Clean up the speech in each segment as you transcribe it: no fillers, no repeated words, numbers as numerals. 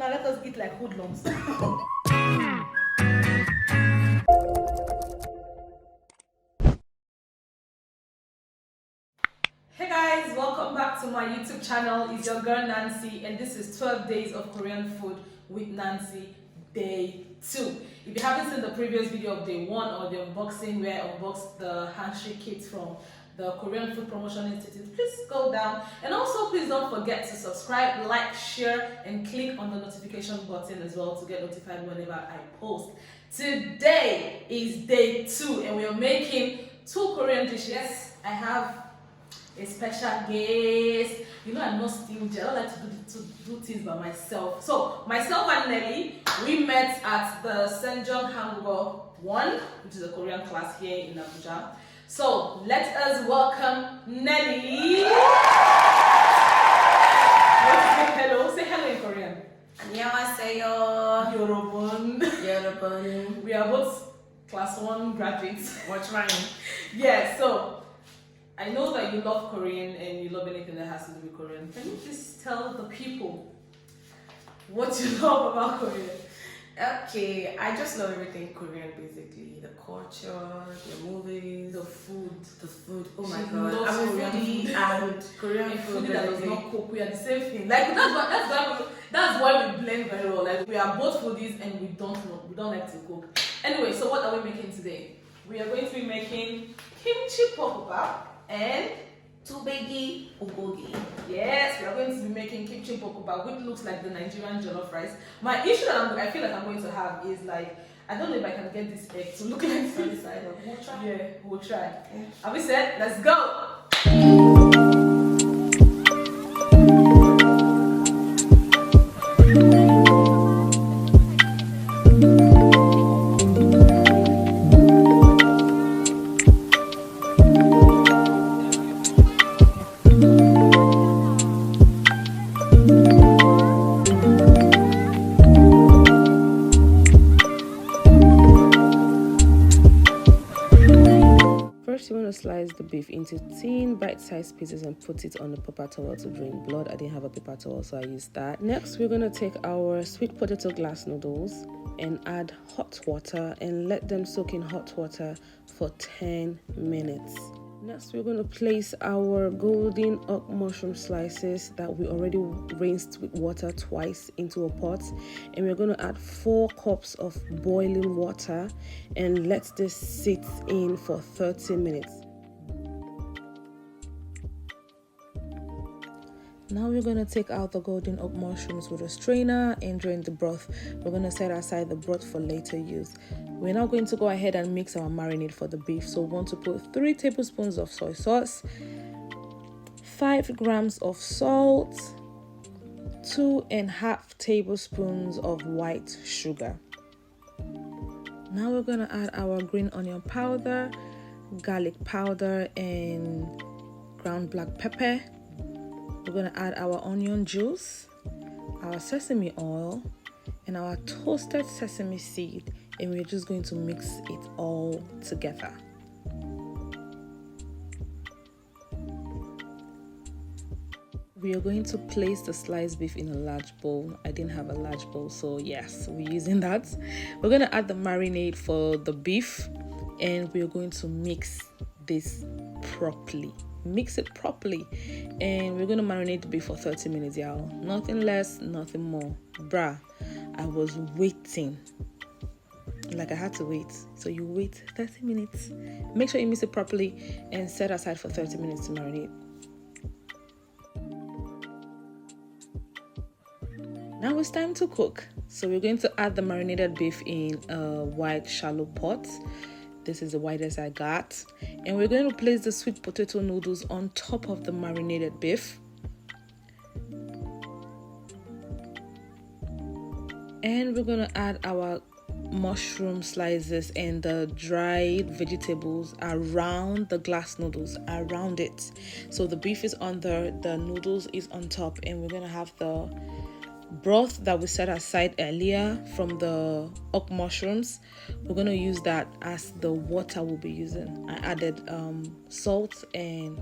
Now let us eat like hoodlums. Hey guys, welcome back to my YouTube channel. It's your girl Nancy, and this is 12 days of Korean food with Nancy, day 2. If you haven't seen the previous video of day 1 or the unboxing where I unboxed the handshake kits from the Korean Food Promotion Institute, please go down. And also please don't forget to subscribe, like, share, and click on the notification button as well to get notified whenever I post. Today is day 2 and we are making 2 Korean dishes. Yes, I have a special guest. You know I'm not stingy. I don't like to do things by myself. So myself and Nelly, we met at the Senjong Hangugo 1, which is a Korean class here in Abuja. So let us welcome Nelly. Hello. Say hello in Korean. 안녕하세요. 여러분. We are both class 1 graduates. What's wrong? Yeah, so I know that you love Korean and you love anything that has to do with Korean. Can you please tell the people what you love about Korean? Okay, I just love everything Korean basically. The culture, the movies, The food. the food. Oh my She god. loves I'm a Korean foodie food. and Korean A food foodie that does basically. not cook, we are the same thing. Like that's why we blend very well. Like we are both foodies and we don't like to cook. Anyway, so what are we making today? We are going to be making kimchibokkeumbap and ttukbaegibulgogi. yes, we are going to be making kimchibokkeumbap, which looks like the Nigerian jollof rice. My issue that I feel like I'm going to have is like, I don't know if I can get this egg to look like On the side of we'll try. Yeah, we'll try. Yeah. Are we set? Let's go! First, you want to slice the beef into thin, bite-sized pieces and put it on a paper towel to drain blood. I didn't have a paper towel, so I used that. Next, we're going to take our sweet potato glass noodles and add hot water and let them soak in hot water for 10 minutes. Next, we're going to place our golden oak mushroom slices that we already rinsed with water twice into a pot, and we're going to add 4 cups of boiling water and let this sit in for 30 minutes. Now we're going to take out the golden oak mushrooms with a strainer and drain the broth. We're going to set aside the broth for later use. We're now going to go ahead and mix our marinade for the beef. So we want to put 3 tablespoons of soy sauce, 5 grams of salt, 2.5 tablespoons of white sugar. Now we're going to add our green onion powder, garlic powder, and ground black pepper. We're going to add our onion juice, our sesame oil, and our toasted sesame seed, and we're just going to mix it all together. We are going to place the sliced beef in a large bowl. I didn't have a large bowl, so yes, we're using that. We're going to add the marinade for the beef, and we're going to mix this properly. Mix it properly, and we're going to marinate the beef for 30 minutes, y'all. Nothing less, nothing more. Bruh, I was waiting. Like I had to wait. So you wait 30 minutes. Make sure you mix it properly and set aside for 30 minutes to marinate. Now it's time to cook. So we're going to add the marinated beef in a wide shallow pot. This is the widest I got. And we're going to place the sweet potato noodles on top of the marinated beef. And we're going to add our mushroom slices and the dried vegetables around the glass noodles, around it. So the beef is under, the noodles is on top, and we're going to have the broth that we set aside earlier from the oak mushrooms. We're going to use that as the water we'll be using. I added salt and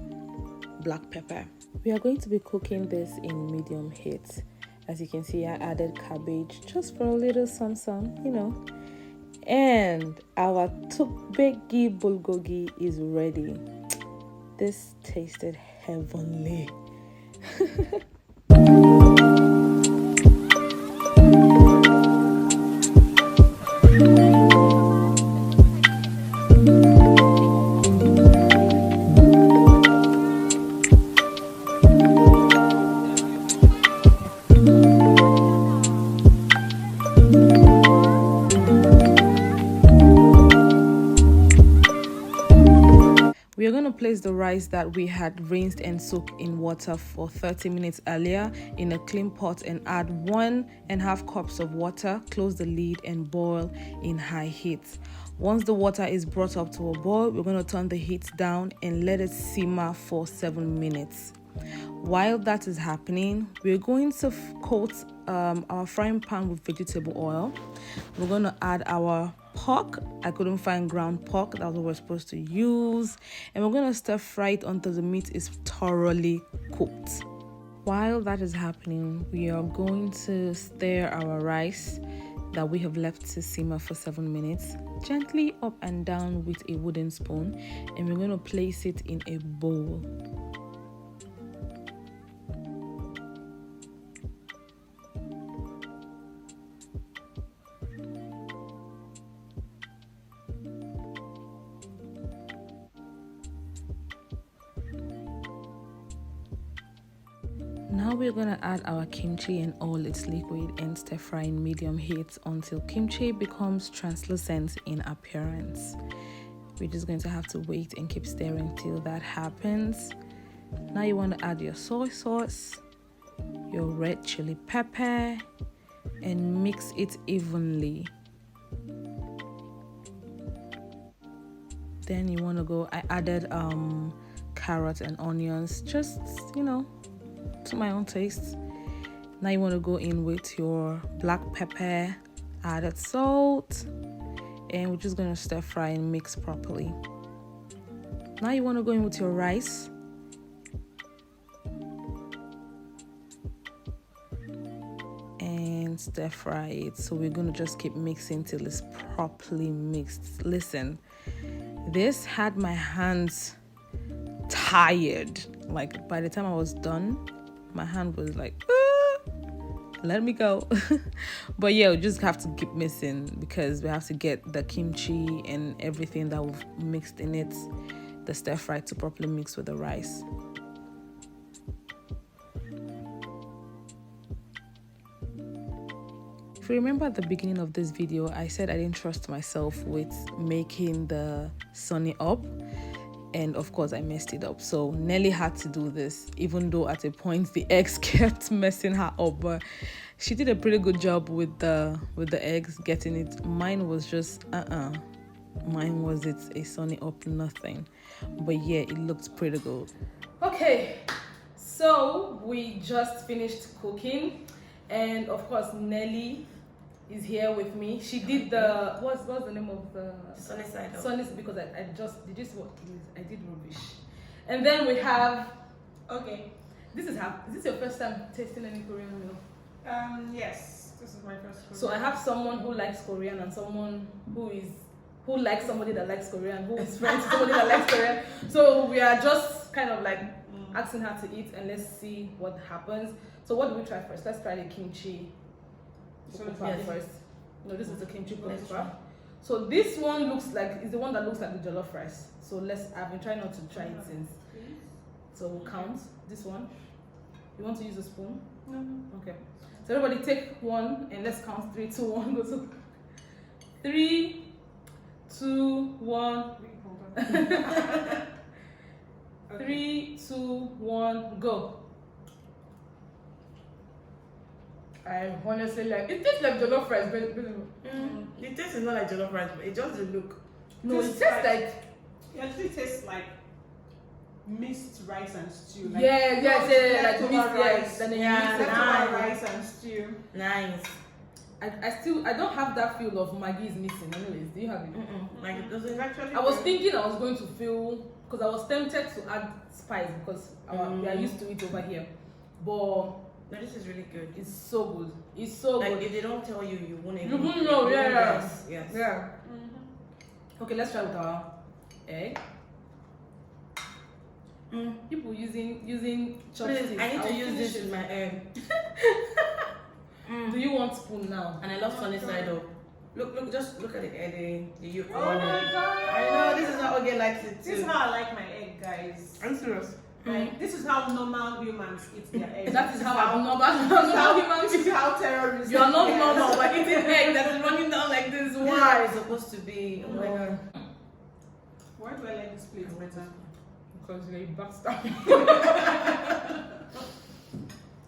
black pepper. We are going to be cooking this in medium heat. As you can see, I added cabbage just for a little some, you know. And our ttukbaegibulgogi is ready. This tasted heavenly. We are going to place the rice that we had rinsed and soaked in water for 30 minutes earlier in a clean pot and add 1.5 cups of water. Close the lid and boil in high heat. Once the water is brought up to a boil, we're going to turn the heat down and let it simmer for 7 minutes. While that is happening, we're going to coat our frying pan with vegetable oil. We're going to add our pork. I couldn't find ground pork. That's what we're supposed to use. And we're going to stir fry it until the meat is thoroughly cooked. While that is happening, we are going to stir our rice that we have left to simmer for 7 minutes gently up and down with a wooden spoon, and we're going to place it in a bowl. Now we're gonna add our kimchi and all its liquid and stir fry in medium heat until kimchi becomes translucent in appearance. We're just going to have to wait and keep stirring till that happens. Now you want to add your soy sauce, your red chili pepper, and mix it evenly. Then you want to go, I added carrots and onions, just, you know, to my own taste. Now you want to go in with your black pepper, added salt, and we're just going to stir fry and mix properly. Now you want to go in with your rice, and stir fry it. So we're going to just keep mixing till it's properly mixed. Listen, this had my hands tired. Like by the time I was done, my hand was like, let me go. But yeah, we just have to keep mixing because we have to get the kimchi and everything that we've mixed in it, the stir fry, to properly mix with the rice. If you remember at the beginning of this video, I said I didn't trust myself with making the sunny up. And of course I messed it up, so Nelly had to do this, even though at a point the eggs kept messing her up, but she did a pretty good job with the eggs, getting it. Mine was just mine was a sunny up nothing, but yeah, it looked pretty good. Okay, so we just finished cooking, and of course Nelly is here with me. She did the what's the name of the Sunny side up. Sunny, because I just did this what I did rubbish. And then we have, okay, this is this your first time tasting any Korean meal? Yes, this is my first Korean. So I have someone who likes Korean and someone who likes somebody that likes Korean, who is friends with somebody that likes Korean. So we are just kind of like asking her to eat, and let's see what happens. So what do we try first? Let's try the kimchi. So first. No, this is the kimchibokkeumbap. So this one looks like is the one that looks like the jollof rice. So I've been trying not to try it since. So we'll count this one. You want to use a spoon? No. Okay. So everybody take one and let's count 3, 2, 1. Go. So 3, 2, 1. 3, 2, 1, go. I honestly like it. Tastes like jollof rice, but The taste is not like jollof rice, but it just the look. no, it tastes like It actually tastes like mixed rice and stew. Like, yeah, like leftover mixed rice. then you Yeah, mix it. Leftover nice. rice and stew. Nice. I don't have that feel of Maggi is missing. Anyways, do you have it? Like it doesn't Actually, I was thinking I was going to feel, because I was tempted to add spice because we are used to it over here, but No, this is really good. It's so good. It's so Like good. if they don't tell you, you won't You even won't know, you won't yeah. guess. Yes. Yeah. Okay, let's try with our egg. People using chopsticks. Please, I need to I'll use finish this it. with my egg. Do you want spoon now? And I love sunny side up. Look, just look at the egg, the yolk. Oh my god! I know, this is how Oge likes it This is too. how I like my egg, guys. I'm serious. Like, this is how normal humans eat their egg. That is how I'm This normal. is how terrorists. You are not eat their eggs. normal by eating egg that is running down like this. Why? It's supposed to be. Oh my god. Why do I like this plate better? Because you're a bastard.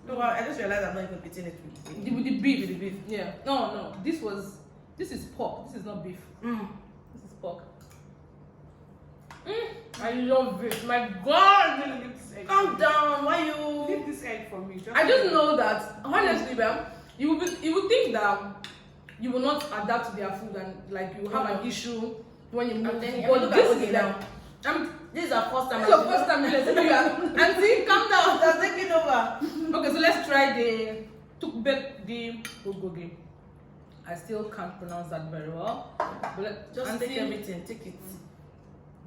No, I just realized I'm not even eating it with With the beef. With the beef. Yeah. No. This is pork. This is not beef. This is pork. I love it. My God. I'm gonna leave this egg. Calm down, why you? Leave this egg for me. I just know that honestly, you would think that you will not adapt to their food and like you have an issue when you move. then But look this at is Oge like, now. This is our first time. this is your first time listening. Auntie, calm down. That's taking over. Okay, so let's try the 뚝배기불고기. I still can't pronounce that very well. But Just Auntie, take everything, take it.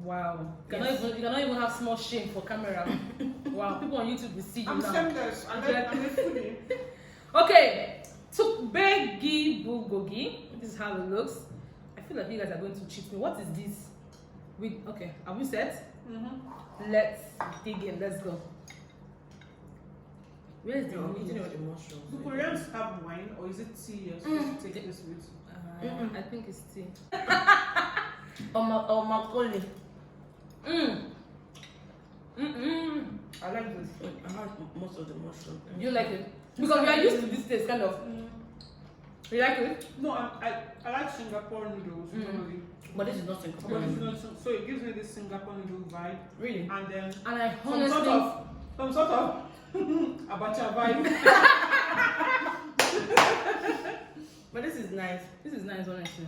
Wow. Yes. You cannot even have small shame for camera. Wow, people on YouTube will see you I'm now. shameless. I'm a foodie. Okay, ttukbaegibulgogi. This is how it looks. I feel like you guys are going to cheat me. What is this? Okay, are we set? Let's dig in. Let's go. Where is the I'm meat? eating it with the mushrooms. Do Koreans have wine or is it tea you're supposed to take this with? I think it's tea. Makoli. I like this. I have most of the mushroom. You like it? Because we are used to this taste, kind of. You like it? No, I like Singapore noodles normally. But this is not Singapore. But it's not, so it gives me this Singapore noodle vibe. Really? And then And I some honestly, sort of Abuja vibe. But this is nice. this is nice, honestly.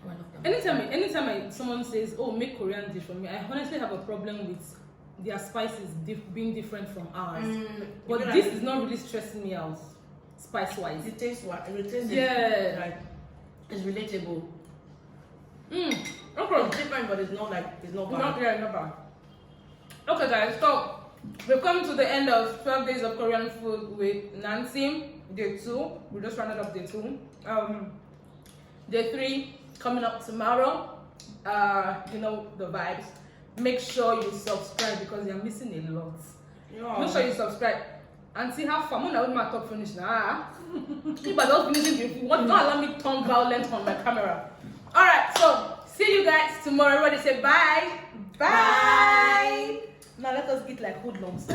Oh, I love that. Anytime someone says, "Oh, make Korean dish for me," I honestly have a problem with their spices being different from ours. But Even this like- is not really stressing me out, spice-wise. It tastes what? It tastes Yeah. like it's relatable. Okay. It's different, but it's not like it's not bad. Not bad. Okay, guys, so we've come to the end of 12 days of Korean food with Nancy. Day 2. We just rounded up day 2. Day 3 coming up tomorrow. You know the vibes. Make sure you subscribe because you're missing a lot. Yeah. Make sure you subscribe and see how far. I'm not my top finish now. If I don't finish it, don't allow me to turn violent on my camera. Alright, so see you guys tomorrow. Everybody say bye. Bye. Now let us eat like hoodlums.